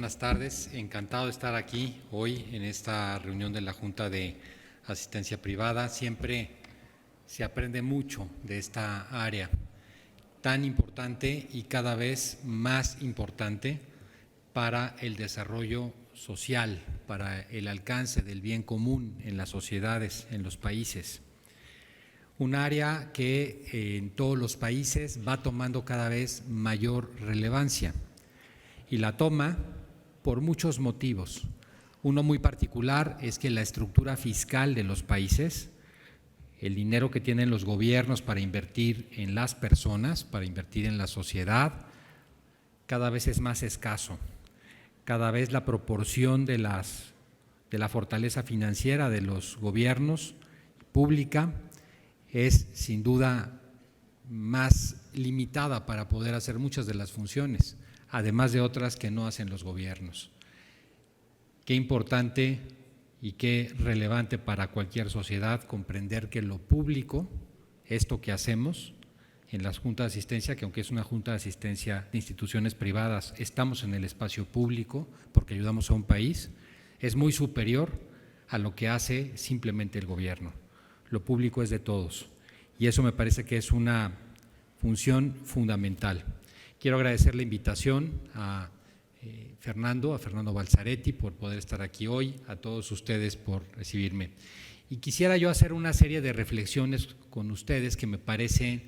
buenas tardes. Encantado de estar aquí hoy en esta reunión de la Junta de Asistencia Privada. Siempre se aprende mucho de esta área tan importante y cada vez más importante para el desarrollo social, para el alcance del bien común en las sociedades, en los países. Un área que en todos los países va tomando cada vez mayor relevancia y la toma por muchos motivos. Uno muy particular es que la estructura fiscal de los países, el dinero que tienen los gobiernos para invertir en las personas, para invertir en la sociedad, cada vez es más escaso. Cada vez la proporción de la fortaleza financiera de los gobiernos pública es sin duda más limitada para poder hacer muchas de las funciones, además de otras que no hacen los gobiernos. Qué importante y qué relevante para cualquier sociedad comprender que lo público, esto que hacemos en las juntas de asistencia, que aunque es una junta de asistencia de instituciones privadas, estamos en el espacio público porque ayudamos a un país, es muy superior a lo que hace simplemente el gobierno. Lo público es de todos y eso me parece que es una función fundamental. Quiero agradecer la invitación a Fernando Balzaretti por poder estar aquí hoy, a todos ustedes por recibirme. Y quisiera yo hacer una serie de reflexiones con ustedes que me parecen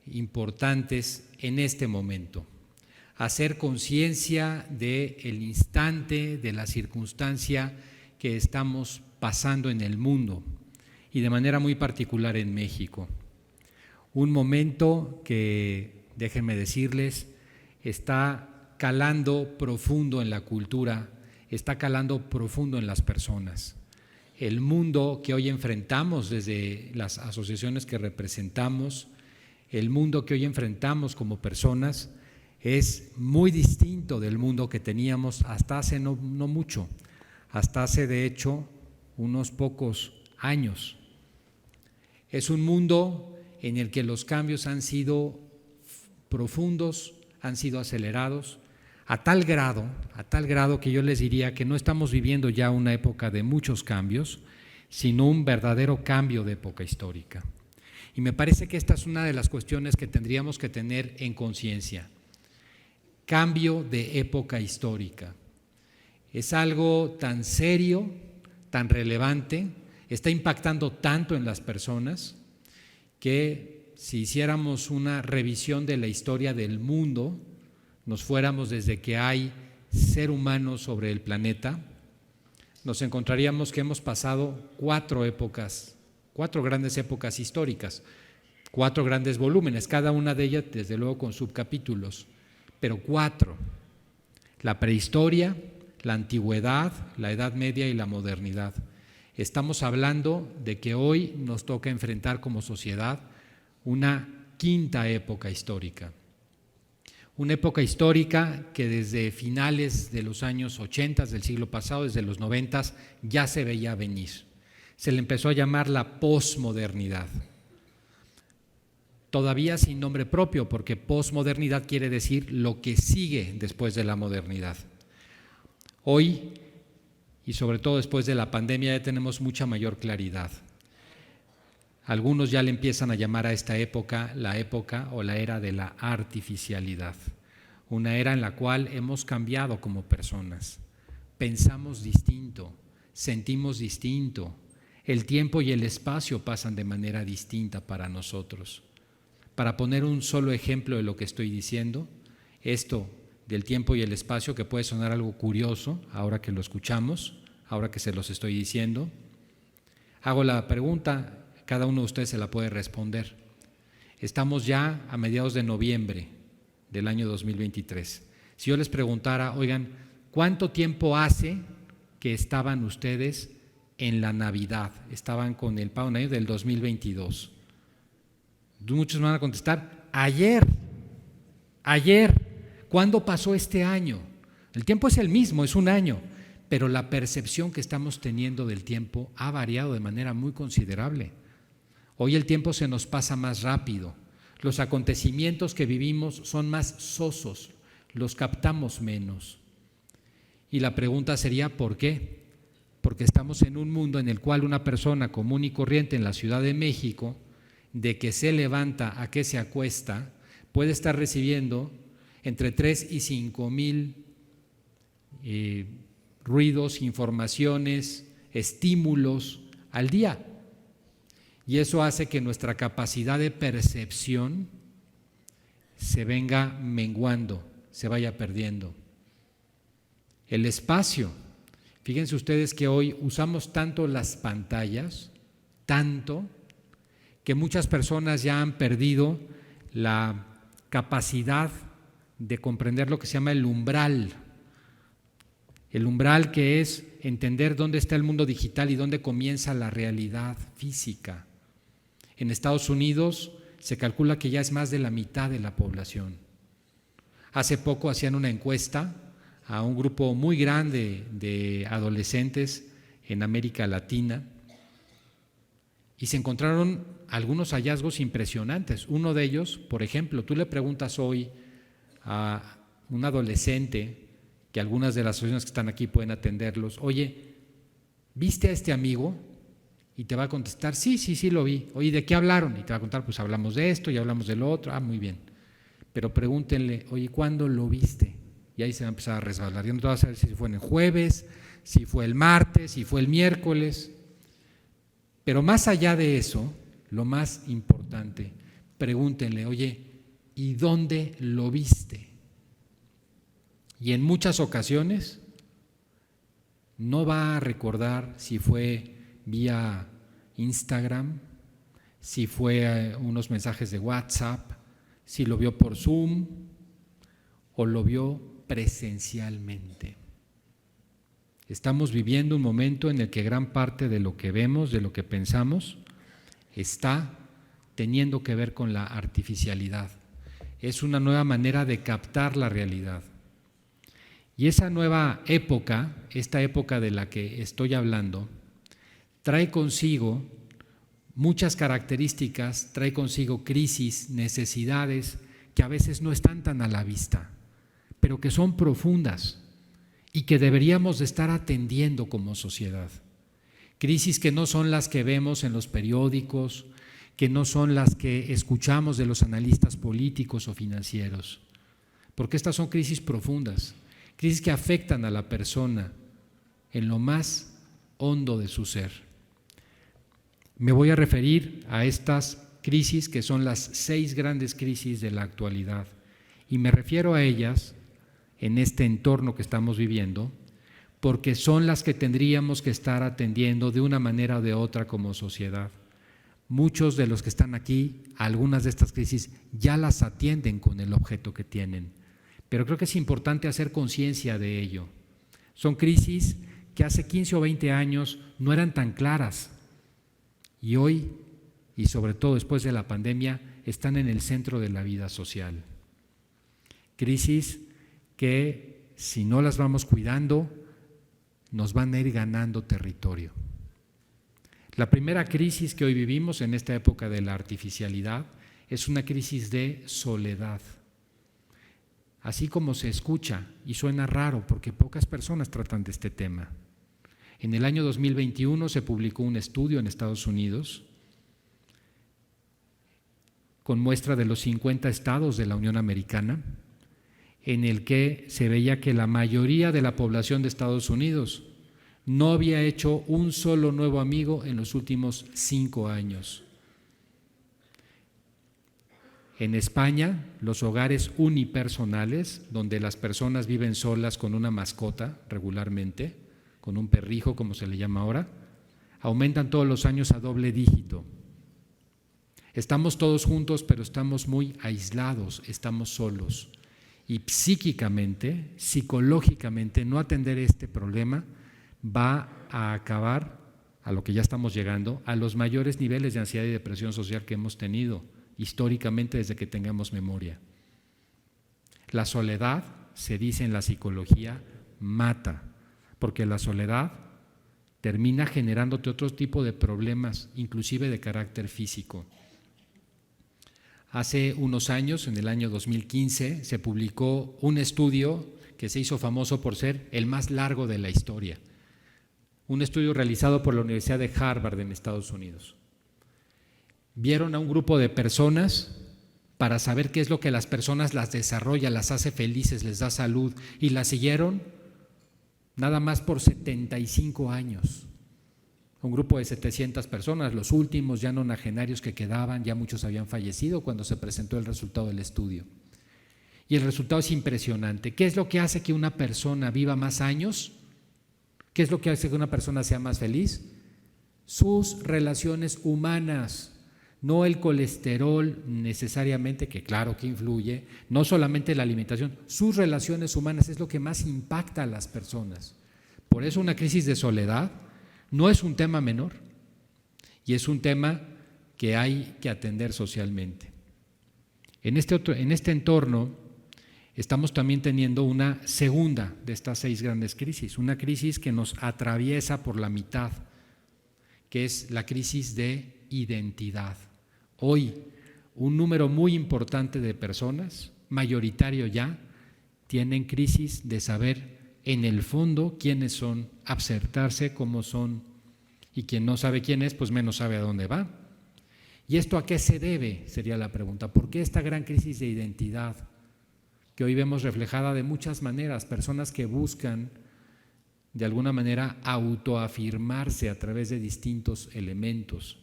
importantes en este momento. Hacer conciencia del instante, de la circunstancia que estamos pasando en el mundo y de manera muy particular en México. Un momento que, déjenme decirles, está calando profundo en la cultura, está calando profundo en las personas. El mundo que hoy enfrentamos desde las asociaciones que representamos, el mundo que hoy enfrentamos como personas es muy distinto del mundo que teníamos hasta hace no mucho, hasta hace de hecho unos pocos años. Es un mundo en el que los cambios han sido profundos, han sido acelerados, a tal grado que yo les diría que no estamos viviendo ya una época de muchos cambios, sino un verdadero cambio de época histórica. Y me parece que esta es una de las cuestiones que tendríamos que tener en conciencia. Cambio de época histórica. Es algo tan serio, tan relevante, está impactando tanto en las personas que si hiciéramos una revisión de la historia del mundo, nos fuéramos desde que hay ser humano sobre el planeta, nos encontraríamos que hemos pasado cuatro grandes épocas históricas, 4 grandes volúmenes, cada una de ellas desde luego con subcapítulos, pero 4: la prehistoria, la antigüedad, la Edad Media y la modernidad. Estamos hablando de que hoy nos toca enfrentar como sociedad una quinta época histórica. Una época histórica que desde finales de los años 80 del siglo pasado, desde los 90, ya se veía venir. Se le empezó a llamar la posmodernidad. Todavía sin nombre propio, porque posmodernidad quiere decir lo que sigue después de la modernidad. Hoy, y sobre todo después de la pandemia, ya tenemos mucha mayor claridad. Algunos ya le empiezan a llamar a esta época la época o la era de la artificialidad, una era en la cual hemos cambiado como personas, pensamos distinto, sentimos distinto, el tiempo y el espacio pasan de manera distinta para nosotros. Para poner un solo ejemplo de lo que estoy diciendo, esto del tiempo y el espacio, que puede sonar algo curioso ahora que lo escuchamos, ahora que se los estoy diciendo, hago la pregunta. Cada uno de ustedes se la puede responder. Estamos ya a mediados de noviembre del año 2023. Si yo les preguntara, oigan, ¿cuánto tiempo hace que estaban ustedes en la Navidad? Estaban con el pavo navideño del 2022. Muchos me van a contestar, ayer. ¿Cuándo pasó este año? El tiempo es el mismo, es un año, pero la percepción que estamos teniendo del tiempo ha variado de manera muy considerable. Hoy el tiempo se nos pasa más rápido, los acontecimientos que vivimos son más sosos, los captamos menos. Y la pregunta sería ¿por qué? Porque estamos en un mundo en el cual una persona común y corriente en la Ciudad de México, de que se levanta a que se acuesta, puede estar recibiendo entre 3 y 5 mil ruidos, informaciones, estímulos al día. Y eso hace que nuestra capacidad de percepción se venga menguando, se vaya perdiendo. El espacio. Fíjense ustedes que hoy usamos tanto las pantallas, tanto, que muchas personas ya han perdido la capacidad de comprender lo que se llama el umbral. El umbral, que es entender dónde está el mundo digital y dónde comienza la realidad física. En Estados Unidos se calcula que ya es más de la mitad de la población. Hace poco hacían una encuesta a un grupo muy grande de adolescentes en América Latina y se encontraron algunos hallazgos impresionantes. Uno de ellos, por ejemplo, tú le preguntas hoy a un adolescente, que algunas de las asociaciones que están aquí pueden atenderlos, oye, ¿viste a este amigo? Y te va a contestar, sí, lo vi. Oye, ¿de qué hablaron? Y te va a contar, pues hablamos de esto y hablamos de lo otro. Ah, muy bien. Pero pregúntenle, oye, ¿cuándo lo viste? Y ahí se va a empezar a resbalar. Ya no te vas a saber si fue en el jueves, si fue el martes, si fue el miércoles. Pero más allá de eso, lo más importante, pregúntenle, oye, ¿y dónde lo viste? Y en muchas ocasiones no va a recordar si fue vía Instagram, si fue unos mensajes de WhatsApp, si lo vio por Zoom o lo vio presencialmente. Estamos viviendo un momento en el que gran parte de lo que vemos, de lo que pensamos, está teniendo que ver con la artificialidad. Es una nueva manera de captar la realidad. Y esa nueva época, esta época de la que estoy hablando, trae consigo muchas características, trae consigo crisis, necesidades que a veces no están tan a la vista, pero que son profundas y que deberíamos de estar atendiendo como sociedad. Crisis que no son las que vemos en los periódicos, que no son las que escuchamos de los analistas políticos o financieros, porque estas son crisis profundas, crisis que afectan a la persona en lo más hondo de su ser. Me voy a referir a estas crisis que son las 6 grandes crisis de la actualidad y me refiero a ellas en este entorno que estamos viviendo porque son las que tendríamos que estar atendiendo de una manera o de otra como sociedad. Muchos de los que están aquí, algunas de estas crisis ya las atienden con el objeto que tienen, pero creo que es importante hacer conciencia de ello. Son crisis que hace 15 o 20 años no eran tan claras y hoy, y sobre todo después de la pandemia, están en el centro de la vida social. Crisis que, si no las vamos cuidando, nos van a ir ganando territorio. La primera crisis que hoy vivimos en esta época de la artificialidad es una crisis de soledad. Así como se escucha y suena raro porque pocas personas tratan de este tema. En el año 2021 se publicó un estudio en Estados Unidos con muestra de los 50 estados de la Unión Americana, en el que se veía que la mayoría de la población de Estados Unidos no había hecho un solo nuevo amigo en los últimos 5 años. En España, los hogares unipersonales, donde las personas viven solas con una mascota regularmente, con un perrijo como se le llama ahora, aumentan todos los años a doble dígito. Estamos todos juntos, pero estamos muy aislados, estamos solos. Y psíquicamente, psicológicamente, no atender este problema va a acabar, a lo que ya estamos llegando, a los mayores niveles de ansiedad y depresión social que hemos tenido históricamente desde que tengamos memoria. La soledad, se dice en la psicología, mata, porque la soledad termina generándote otro tipo de problemas, inclusive de carácter físico. Hace unos años, en el año 2015, se publicó un estudio que se hizo famoso por ser el más largo de la historia. Un estudio realizado por la Universidad de Harvard en Estados Unidos. Vieron a un grupo de personas para saber qué es lo que las personas las desarrolla, las hace felices, les da salud, y las siguieron nada más por 75 años. Un grupo de 700 personas, los últimos ya nonagenarios que quedaban, ya muchos habían fallecido cuando se presentó el resultado del estudio. Y el resultado es impresionante. ¿Qué es lo que hace que una persona viva más años? ¿Qué es lo que hace que una persona sea más feliz? Sus relaciones humanas, no el colesterol necesariamente, que claro que influye, no solamente la alimentación, sus relaciones humanas es lo que más impacta a las personas. Por eso una crisis de soledad no es un tema menor y es un tema que hay que atender socialmente. En este entorno estamos también teniendo una segunda de estas 6 grandes crisis, una crisis que nos atraviesa por la mitad, que es la crisis de identidad. Hoy, un número muy importante de personas, mayoritario ya, tienen crisis de saber en el fondo quiénes son, acertarse cómo son, y quien no sabe quién es, pues menos sabe a dónde va. ¿Y esto a qué se debe? Sería la pregunta. ¿Por qué esta gran crisis de identidad que hoy vemos reflejada de muchas maneras? Personas que buscan de alguna manera autoafirmarse a través de distintos elementos.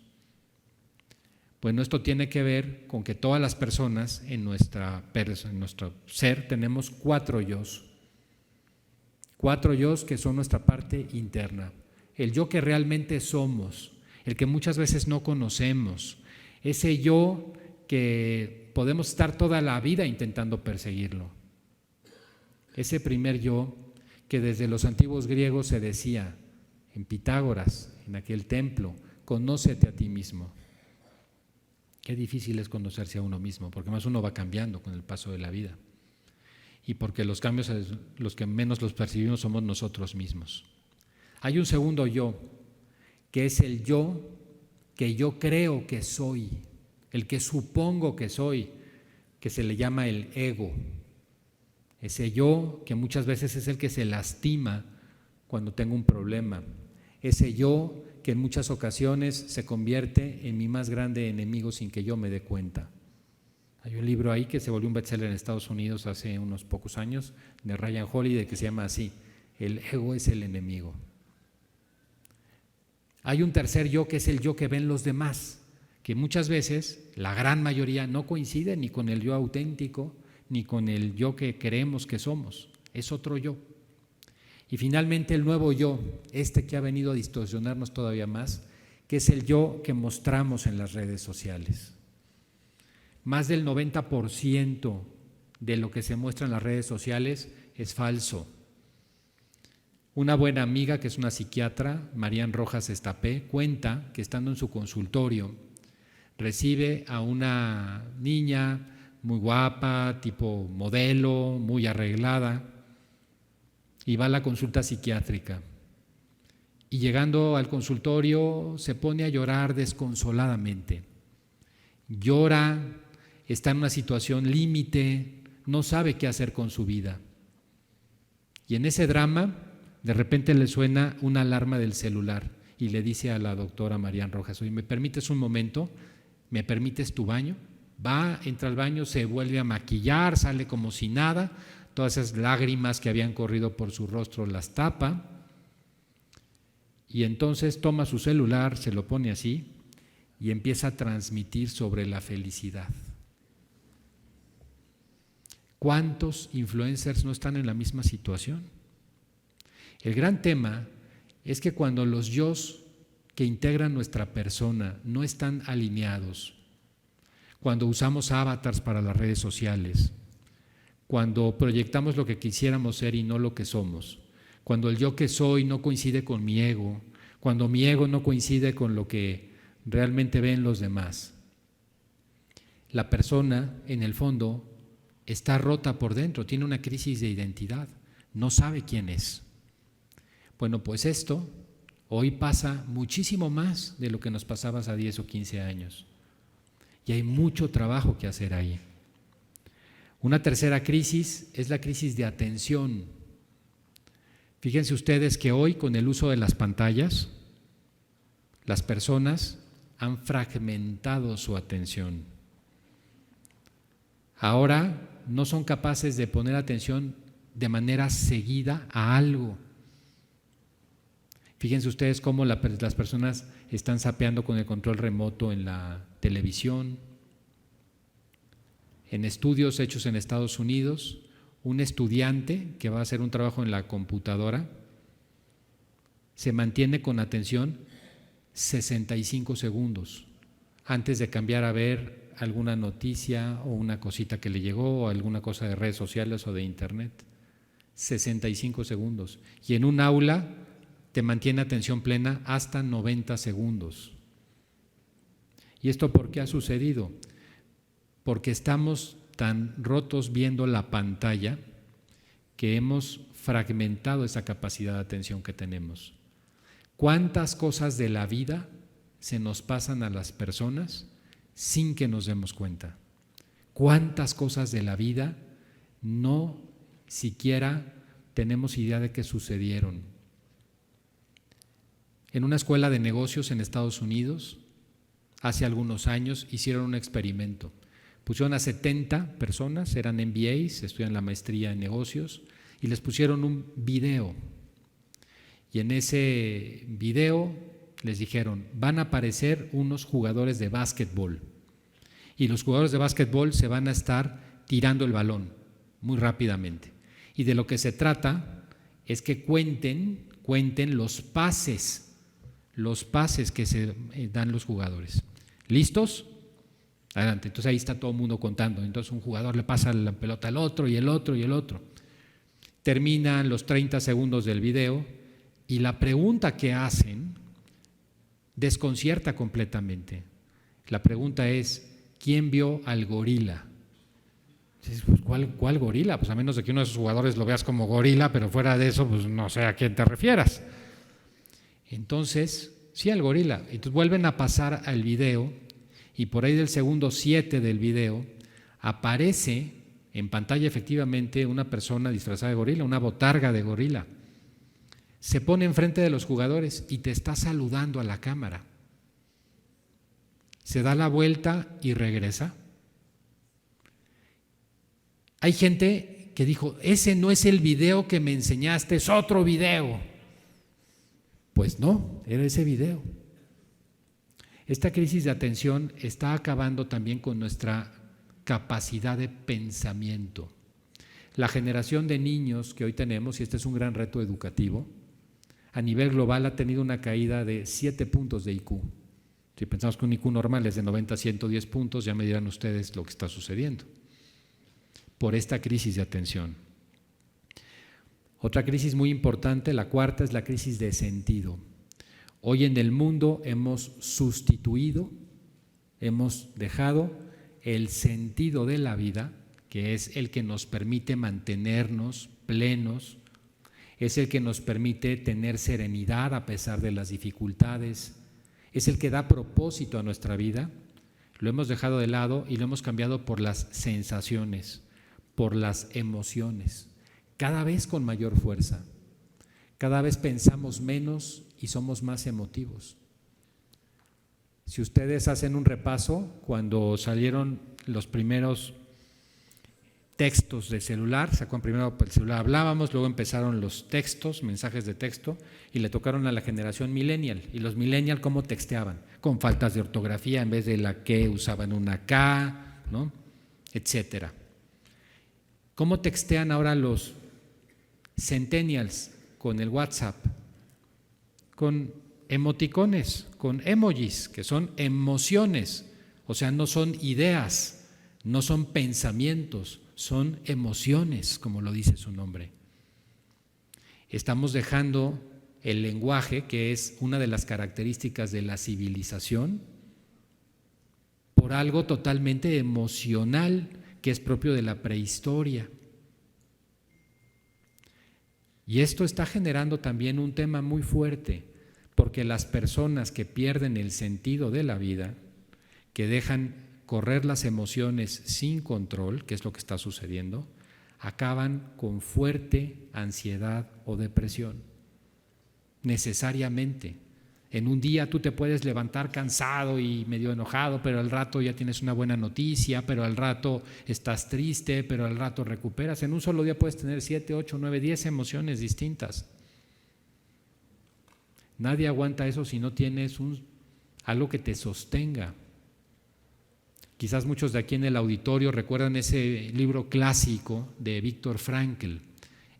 Bueno, esto tiene que ver con que todas las personas en nuestro ser tenemos 4 yos. 4 yos que son nuestra parte interna. El yo que realmente somos, el que muchas veces no conocemos, ese yo que podemos estar toda la vida intentando perseguirlo. Ese primer yo que desde los antiguos griegos se decía, en Pitágoras, en aquel templo, conócete a ti mismo. Qué difícil es conocerse a uno mismo, porque más uno va cambiando con el paso de la vida. Y porque los cambios, los que menos los percibimos somos nosotros mismos. Hay un segundo yo, que es el yo que yo creo que soy, el que supongo que soy, que se le llama el ego. Ese yo que muchas veces es el que se lastima cuando tengo un problema. Ese yo que en muchas ocasiones se convierte en mi más grande enemigo sin que yo me dé cuenta. Hay un libro ahí que se volvió un bestseller en Estados Unidos hace unos pocos años, de Ryan Holiday, que se llama así, el ego es el enemigo. Hay un tercer yo que es el yo que ven los demás, que muchas veces, la gran mayoría, no coincide ni con el yo auténtico, ni con el yo que creemos que somos, es otro yo. Y finalmente el nuevo yo, que ha venido a distorsionarnos todavía más, que es el yo que mostramos en las redes sociales. Más del 90% de lo que se muestra en las redes sociales es falso. Una buena amiga, que es una psiquiatra, Marian Rojas Estapé, cuenta que estando en su consultorio recibe a una niña muy guapa, tipo modelo, muy arreglada, y va a la consulta psiquiátrica. Y llegando al consultorio se pone a llorar desconsoladamente. Llora, está en una situación límite, no sabe qué hacer con su vida. Y en ese drama, de repente le suena una alarma del celular y le dice a la doctora Marian Rojas, oye, ¿me permites un momento? ¿Me permites tu baño? Va, entra al baño, se vuelve a maquillar, sale como si nada, todas esas lágrimas que habían corrido por su rostro las tapa y entonces toma su celular, se lo pone así y empieza a transmitir sobre la felicidad. ¿Cuántos influencers no están en la misma situación? El gran tema es que cuando los yos que integran nuestra persona no están alineados, cuando usamos avatars para las redes sociales, cuando proyectamos lo que quisiéramos ser y no lo que somos, cuando el yo que soy no coincide con mi ego, cuando mi ego no coincide con lo que realmente ven los demás, la persona en el fondo está rota por dentro, tiene una crisis de identidad, no sabe quién es. Bueno, pues esto hoy pasa muchísimo más de lo que nos pasaba hace 10 o 15 años y hay mucho trabajo que hacer ahí. Una tercera crisis es la crisis de atención. Fíjense ustedes que hoy, con el uso de las pantallas, las personas han fragmentado su atención. Ahora no son capaces de poner atención de manera seguida a algo. Fíjense ustedes cómo las personas están zapeando con el control remoto en la televisión. En estudios hechos en Estados Unidos, un estudiante que va a hacer un trabajo en la computadora se mantiene con atención 65 segundos antes de cambiar a ver alguna noticia o una cosita que le llegó o alguna cosa de redes sociales o de internet. 65 segundos. Y en un aula te mantiene atención plena hasta 90 segundos. ¿Y esto por qué ha sucedido? Porque estamos tan rotos viendo la pantalla que hemos fragmentado esa capacidad de atención que tenemos. ¿Cuántas cosas de la vida se nos pasan a las personas sin que nos demos cuenta? ¿Cuántas cosas de la vida no siquiera tenemos idea de que sucedieron? En una escuela de negocios en Estados Unidos, hace algunos años, hicieron un experimento. Pusieron a 70 personas, eran MBAs, estudian la maestría en negocios, y les pusieron un video. Y en ese video les dijeron, van a aparecer unos jugadores de básquetbol. Y los jugadores de básquetbol se van a estar tirando el balón muy rápidamente. Y de lo que se trata es que cuenten los pases que se dan los jugadores. ¿Listos? Adelante. Entonces ahí está todo el mundo contando. Entonces un jugador le pasa la pelota al otro y el otro y el otro. Terminan los 30 segundos del video y la pregunta que hacen desconcierta completamente. La pregunta es, ¿quién vio al gorila? Pues, ¿cuál gorila? Pues a menos de que uno de esos jugadores lo veas como gorila, pero fuera de eso, pues no sé a quién te refieras. Entonces, sí, al gorila. Entonces vuelven a pasar al video y por ahí del segundo 7 del video aparece en pantalla efectivamente una persona disfrazada de gorila, una botarga de gorila. Se pone enfrente de los jugadores y te está saludando a la cámara. Se da la vuelta y regresa. Hay gente que dijo, ese no es el video que me enseñaste, es otro video. Pues no, era ese video. Esta crisis de atención está acabando también con nuestra capacidad de pensamiento. La generación de niños que hoy tenemos, y este es un gran reto educativo, a nivel global ha tenido una caída de 7 puntos de IQ. Si pensamos que un IQ normal es de 90 a 110 puntos, ya me dirán ustedes lo que está sucediendo por esta crisis de atención. Otra crisis muy importante, la cuarta, es la crisis de sentido. Hoy en el mundo hemos sustituido, hemos dejado el sentido de la vida, que es el que nos permite mantenernos plenos, es el que nos permite tener serenidad a pesar de las dificultades, es el que da propósito a nuestra vida. Lo hemos dejado de lado y lo hemos cambiado por las sensaciones, por las emociones, cada vez con mayor fuerza. Cada vez pensamos menos y somos más emotivos. Si ustedes hacen un repaso, cuando salieron los primeros textos de celular, ¿se acuerdan? Primero el celular hablábamos, luego empezaron los textos, mensajes de texto, y le tocaron a la generación millennial. Y los millennial, ¿cómo texteaban? Con faltas de ortografía, en vez de la que usaban una K, ¿no? Etcétera. ¿Cómo textean ahora los centennials? Con el WhatsApp, con emoticones, con emojis, que son emociones, o sea, no son ideas, no son pensamientos, son emociones, como lo dice su nombre. Estamos dejando el lenguaje, que es una de las características de la civilización, por algo totalmente emocional que es propio de la prehistoria. Y esto está generando también un tema muy fuerte, porque las personas que pierden el sentido de la vida, que dejan correr las emociones sin control, que es lo que está sucediendo, acaban con fuerte ansiedad o depresión. Necesariamente. En un día tú te puedes levantar cansado y medio enojado, pero al rato ya tienes una buena noticia, pero al rato estás triste, pero al rato recuperas. En un solo día puedes tener 7, 8, 9, 10 emociones distintas. Nadie aguanta eso si no tienes algo que te sostenga. Quizás muchos de aquí en el auditorio recuerdan ese libro clásico de Viktor Frankl,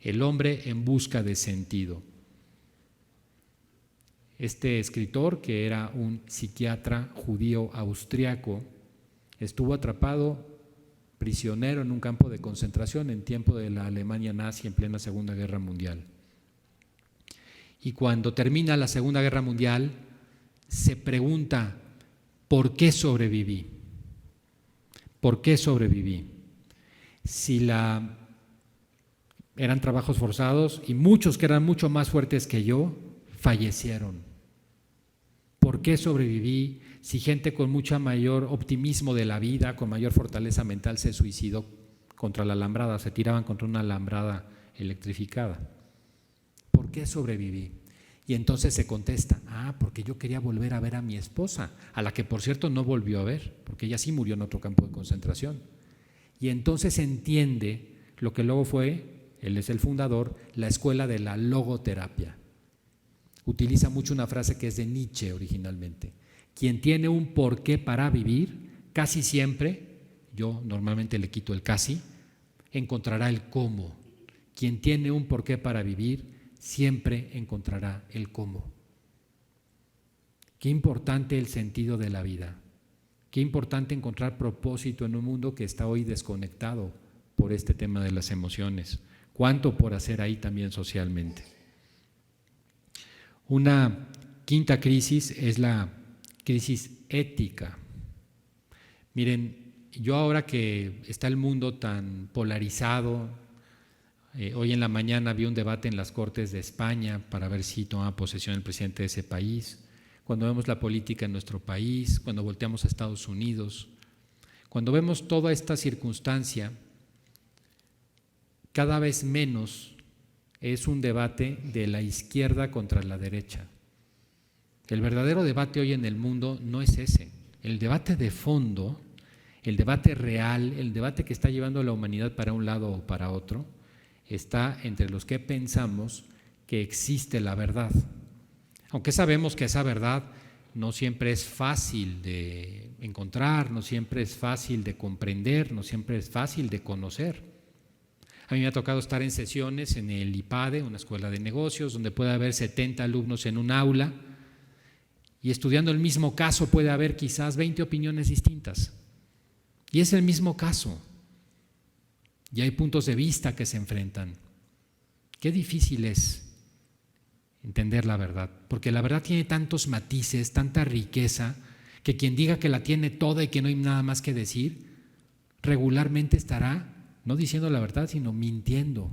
El hombre en busca de sentido. Este escritor, que era un psiquiatra judío austriaco, estuvo atrapado prisionero en un campo de concentración en tiempo de la Alemania nazi en plena Segunda Guerra Mundial. Y cuando termina la Segunda Guerra Mundial, se pregunta, ¿por qué sobreviví? ¿Por qué sobreviví? Si eran trabajos forzados y muchos que eran mucho más fuertes que yo fallecieron. ¿Por qué sobreviví si gente con mucho mayor optimismo de la vida, con mayor fortaleza mental se suicidó contra la alambrada, se tiraban contra una alambrada electrificada? ¿Por qué sobreviví? Y entonces se contesta, porque yo quería volver a ver a mi esposa, a la que por cierto no volvió a ver, porque ella sí murió en otro campo de concentración. Y entonces entiende lo que luego fue, él es el fundador, la escuela de la logoterapia. Utiliza mucho una frase que es de Nietzsche originalmente. Quien tiene un porqué para vivir, casi siempre, yo normalmente le quito el casi, encontrará el cómo. Quien tiene un porqué para vivir, siempre encontrará el cómo. Qué importante el sentido de la vida. Qué importante encontrar propósito en un mundo que está hoy desconectado por este tema de las emociones. Cuánto por hacer ahí también socialmente. Una quinta crisis es la crisis ética. Miren, yo ahora que está el mundo tan polarizado, hoy en la mañana vi un debate en las Cortes de España para ver si toma posesión el presidente de ese país. Cuando vemos la política en nuestro país, cuando volteamos a Estados Unidos, cuando vemos toda esta circunstancia, cada vez menos es un debate de la izquierda contra la derecha. El verdadero debate hoy en el mundo no es ese. El debate de fondo, el debate real, el debate que está llevando a la humanidad para un lado o para otro, está entre los que pensamos que existe la verdad. Aunque sabemos que esa verdad no siempre es fácil de encontrar, no siempre es fácil de comprender, no siempre es fácil de conocer. A mí me ha tocado estar en sesiones en el IPADE, una escuela de negocios, donde puede haber 70 alumnos en un aula y estudiando el mismo caso puede haber quizás 20 opiniones distintas. Y es el mismo caso. Y hay puntos de vista que se enfrentan. Qué difícil es entender la verdad, porque la verdad tiene tantos matices, tanta riqueza, que quien diga que la tiene toda y que no hay nada más que decir, regularmente estará no diciendo la verdad, sino mintiendo.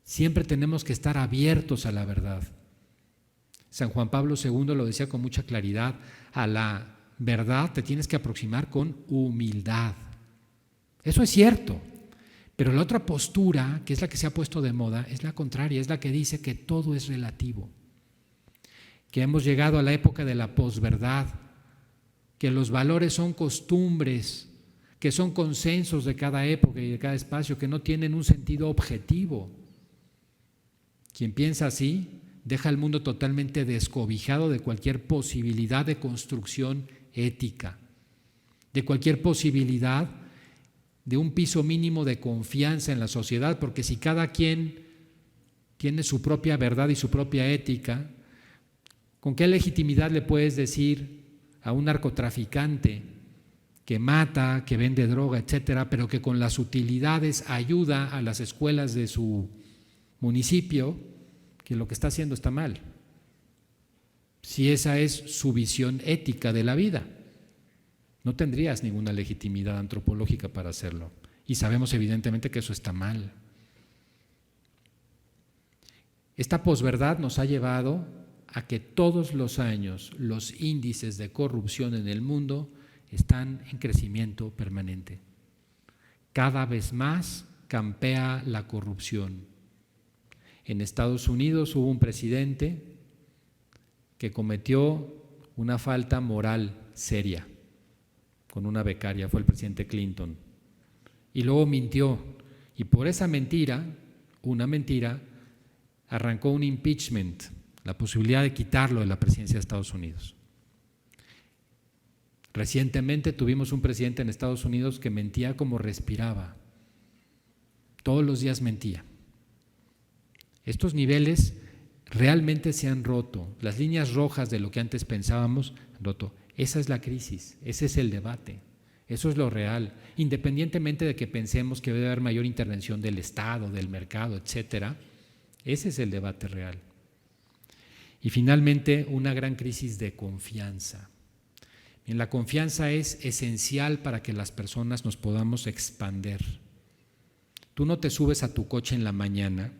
Siempre tenemos que estar abiertos a la verdad. San Juan Pablo II lo decía con mucha claridad, a la verdad te tienes que aproximar con humildad. Eso es cierto, pero la otra postura, que es la que se ha puesto de moda, es la contraria, es la que dice que todo es relativo, que hemos llegado a la época de la posverdad, que los valores son costumbres, que son consensos de cada época y de cada espacio, que no tienen un sentido objetivo. Quien piensa así deja al mundo totalmente descobijado de cualquier posibilidad de construcción ética, de cualquier posibilidad de un piso mínimo de confianza en la sociedad, porque si cada quien tiene su propia verdad y su propia ética, ¿con qué legitimidad le puedes decir a un narcotraficante que mata, que vende droga, etcétera, pero que con las utilidades ayuda a las escuelas de su municipio, que lo que está haciendo está mal? Si esa es su visión ética de la vida, no tendrías ninguna legitimidad antropológica para hacerlo. Y sabemos evidentemente que eso está mal. Esta posverdad nos ha llevado a que todos los años los índices de corrupción en el mundo están en crecimiento permanente. Cada vez más campea la corrupción. En Estados Unidos hubo un presidente que cometió una falta moral seria con una becaria, fue el presidente Clinton, y luego mintió, y por esa mentira, una mentira, arrancó un impeachment, la posibilidad de quitarlo de la presidencia de Estados Unidos. Recientemente tuvimos un presidente en Estados Unidos que mentía como respiraba, todos los días mentía. Estos niveles realmente se han roto, las líneas rojas de lo que antes pensábamos han roto. Esa es la crisis, ese es el debate, eso es lo real, independientemente de que pensemos que debe haber mayor intervención del Estado, del mercado, etcétera. Ese es el debate real. Y finalmente, una gran crisis de confianza. La confianza es esencial para que las personas nos podamos expandir. Tú no te subes a tu coche en la mañana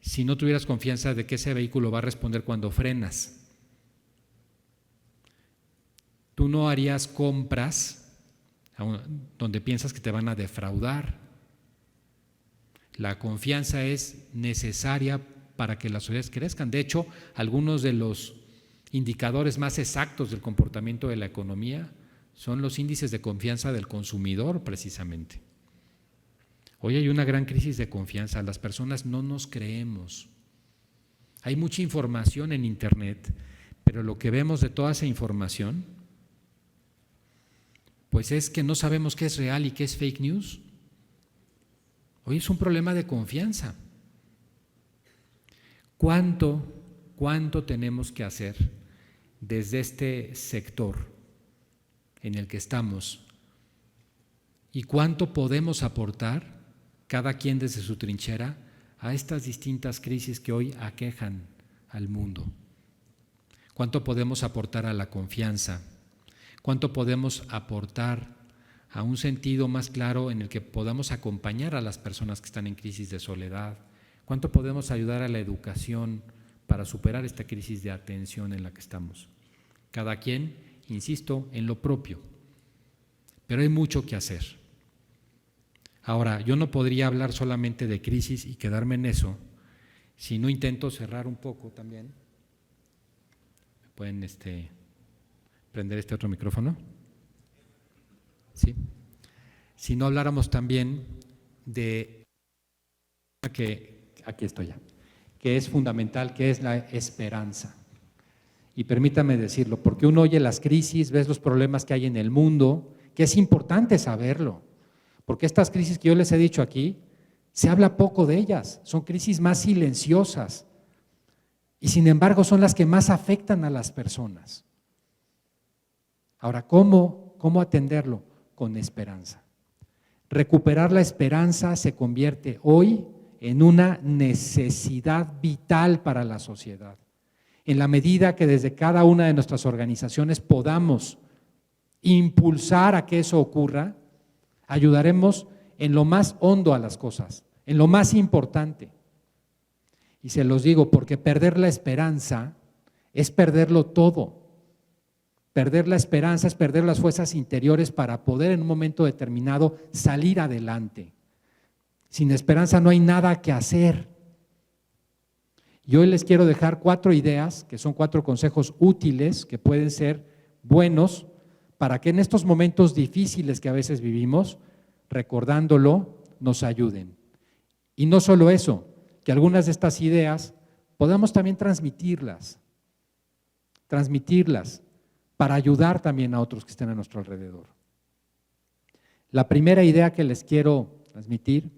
si no tuvieras confianza de que ese vehículo va a responder cuando frenas. Tú no harías compras donde piensas que te van a defraudar. La confianza es necesaria para que las sociedades crezcan. De hecho, algunos de los indicadores más exactos del comportamiento de la economía son los índices de confianza del consumidor, precisamente. Hoy hay una gran crisis de confianza, las personas no nos creemos. Hay mucha información en Internet, pero lo que vemos de toda esa información, pues es que no sabemos qué es real y qué es fake news. Hoy es un problema de confianza. ¿Cuánto tenemos que hacer desde este sector en el que estamos? ¿Y cuánto podemos aportar, cada quien desde su trinchera, a estas distintas crisis que hoy aquejan al mundo? ¿Cuánto podemos aportar a la confianza? ¿Cuánto podemos aportar a un sentido más claro en el que podamos acompañar a las personas que están en crisis de soledad? ¿Cuánto podemos ayudar a la educación para superar esta crisis de atención en la que estamos? Cada quien, insisto, en lo propio, pero hay mucho que hacer. Ahora, yo no podría hablar solamente de crisis y quedarme en eso, si no intento cerrar un poco también. ¿Me pueden prender este otro micrófono? ¿Sí? Si no habláramos también de que aquí estoy ya, que es fundamental, que es la esperanza. Y permítame decirlo, porque uno oye las crisis, ves los problemas que hay en el mundo, que es importante saberlo, porque estas crisis que yo les he dicho aquí, se habla poco de ellas, son crisis más silenciosas y sin embargo son las que más afectan a las personas. Ahora, ¿cómo atenderlo? Con esperanza. Recuperar la esperanza se convierte hoy en una necesidad vital para la sociedad. En la medida que desde cada una de nuestras organizaciones podamos impulsar a que eso ocurra, ayudaremos en lo más hondo a las cosas, en lo más importante. Y se los digo porque perder la esperanza es perderlo todo. Perder la esperanza es perder las fuerzas interiores para poder en un momento determinado salir adelante. Sin esperanza no hay nada que hacer. Y hoy les quiero dejar 4 ideas, que son 4 consejos útiles, que pueden ser buenos para que en estos momentos difíciles que a veces vivimos, recordándolo, nos ayuden. Y no solo eso, que algunas de estas ideas podamos también transmitirlas para ayudar también a otros que estén a nuestro alrededor. La primera idea que les quiero transmitir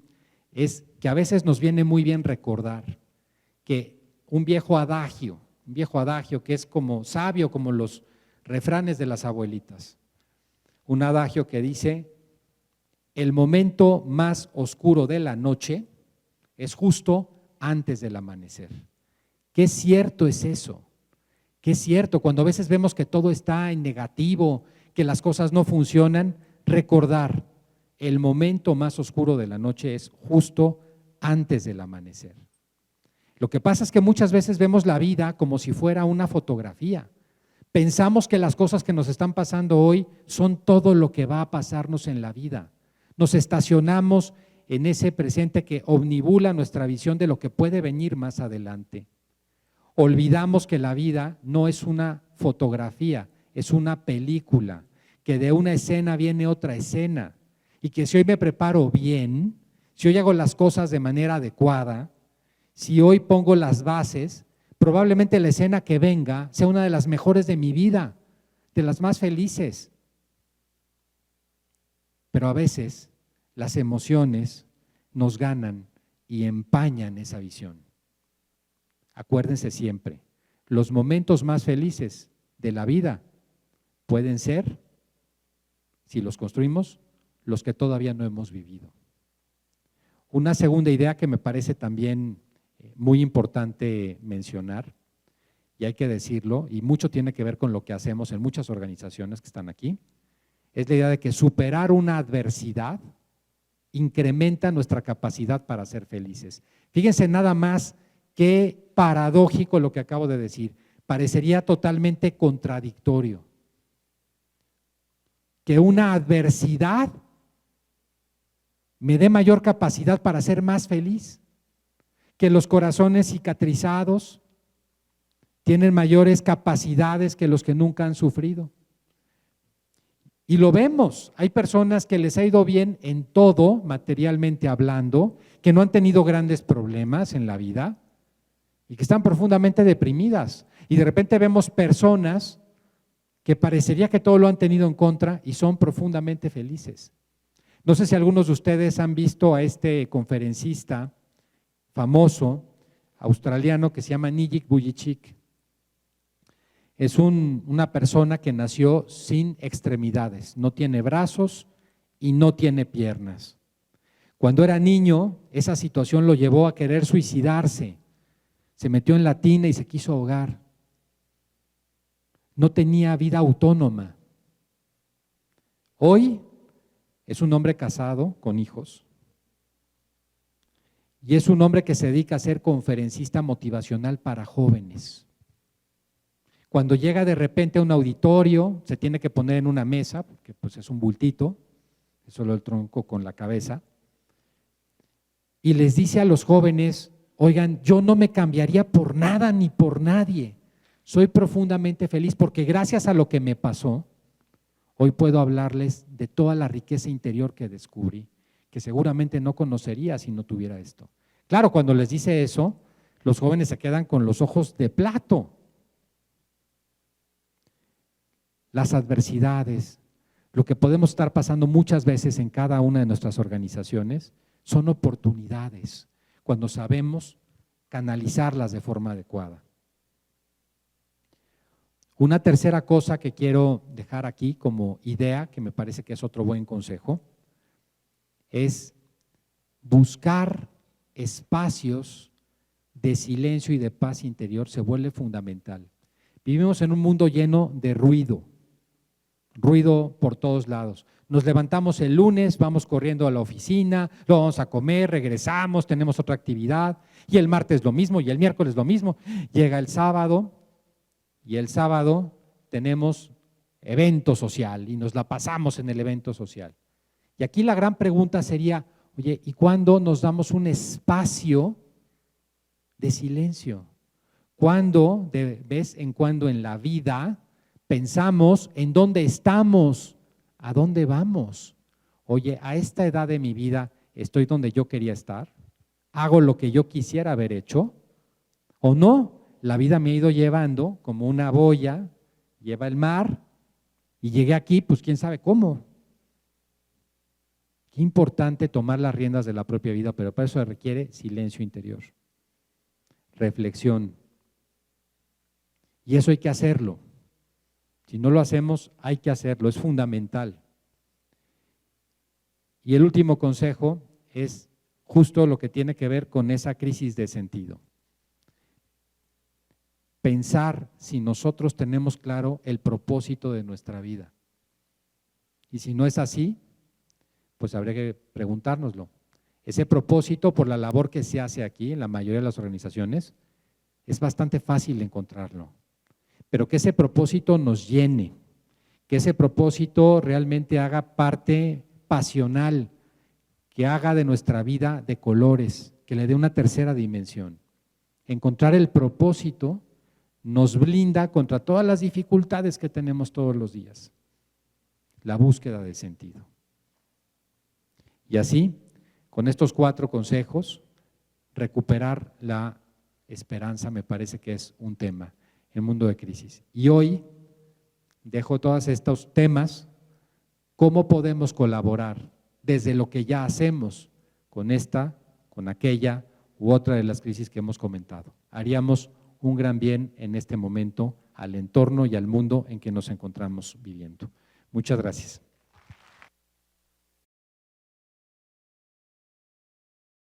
es que a veces nos viene muy bien recordar que un viejo adagio que es como sabio, como los refranes de las abuelitas, un adagio que dice: el momento más oscuro de la noche es justo antes del amanecer. Qué cierto es eso, qué cierto, cuando a veces vemos que todo está en negativo, que las cosas no funcionan, recordar, el momento más oscuro de la noche es justo antes del amanecer. Lo que pasa es que muchas veces vemos la vida como si fuera una fotografía, Pensamos que las cosas que nos están pasando hoy son todo lo que va a pasarnos en la vida. Nos estacionamos en ese presente que omnibula nuestra visión de lo que puede venir más adelante. Olvidamos que la vida no es una fotografía, es una película, que de una escena viene otra escena y que si hoy me preparo bien, si hoy hago las cosas de manera adecuada, si hoy pongo las bases, probablemente la escena que venga sea una de las mejores de mi vida, de las más felices. Pero a veces las emociones nos ganan y empañan esa visión. Acuérdense siempre, los momentos más felices de la vida pueden ser, si los construimos, los que todavía no hemos vivido. Una segunda idea que me parece también muy importante mencionar, y hay que decirlo, y mucho tiene que ver con lo que hacemos en muchas organizaciones que están aquí, es la idea de que superar una adversidad incrementa nuestra capacidad para ser felices. Fíjense nada más qué paradójico lo que acabo de decir, parecería totalmente contradictorio. Que una adversidad me dé mayor capacidad para ser más feliz, que los corazones cicatrizados tienen mayores capacidades que los que nunca han sufrido. Y lo vemos, hay personas que les ha ido bien en todo, materialmente hablando, que no han tenido grandes problemas en la vida y que están profundamente deprimidas. Y de repente vemos personas que parecería que todo lo han tenido en contra y son profundamente felices. No sé si algunos de ustedes han visto a este conferencista famoso australiano que se llama Nijik Vujicic. Es una persona que nació sin extremidades, no tiene brazos y no tiene piernas. Cuando era niño, esa situación lo llevó a querer suicidarse. Se metió en la tina y se quiso ahogar. No tenía vida autónoma. Hoy es un hombre casado con hijos y es un hombre que se dedica a ser conferencista motivacional para jóvenes. Cuando llega de repente a un auditorio, se tiene que poner en una mesa, porque pues es un bultito, es solo el tronco con la cabeza, y les dice a los jóvenes, oigan, yo no me cambiaría por nada ni por nadie, soy profundamente feliz porque gracias a lo que me pasó, hoy puedo hablarles de toda la riqueza interior que descubrí, que seguramente no conocería si no tuviera esto. Claro, cuando les dice eso, los jóvenes se quedan con los ojos de plato. Las adversidades, lo que podemos estar pasando muchas veces en cada una de nuestras organizaciones, son oportunidades cuando sabemos canalizarlas de forma adecuada. Una tercera cosa que quiero dejar aquí como idea, que me parece que es otro buen consejo, es buscar espacios de silencio y de paz interior se vuelve fundamental. Vivimos en un mundo lleno de ruido por todos lados. Nos levantamos el lunes, vamos corriendo a la oficina, luego vamos a comer, regresamos, tenemos otra actividad, y el martes lo mismo, y el miércoles lo mismo. Llega el sábado, y el sábado tenemos evento social, y nos la pasamos en el evento social. Y aquí la gran pregunta sería, oye, ¿y cuándo nos damos un espacio de silencio? ¿Cuándo, de vez en cuando en la vida, pensamos en dónde estamos, a dónde vamos? Oye, a esta edad de mi vida, ¿estoy donde yo quería estar? ¿Hago lo que yo quisiera haber hecho? ¿O no? La vida me ha ido llevando como una boya, lleva el mar, y llegué aquí, pues quién sabe cómo. Qué importante tomar las riendas de la propia vida, pero para eso se requiere silencio interior, reflexión. Y eso hay que hacerlo. Si no lo hacemos, hay que hacerlo, es fundamental. Y el último consejo es justo lo que tiene que ver con esa crisis de sentido. Pensar si nosotros tenemos claro el propósito de nuestra vida. Y si no es así, pues habría que preguntárnoslo. Ese propósito, por la labor que se hace aquí en la mayoría de las organizaciones, es bastante fácil encontrarlo. pero que ese propósito nos llene, que ese propósito realmente haga parte pasional, que haga de nuestra vida de colores, que le dé una tercera dimensión. Encontrar el propósito nos blinda contra todas las dificultades que tenemos todos los días. La búsqueda de sentido. Y así, con estos 4 consejos, recuperar la esperanza me parece que es un tema en mundo de crisis. Y hoy dejo todos estos temas, cómo podemos colaborar desde lo que ya hacemos con esta, con aquella u otra de las crisis que hemos comentado. Haríamos un gran bien en este momento al entorno y al mundo en que nos encontramos viviendo. Muchas gracias.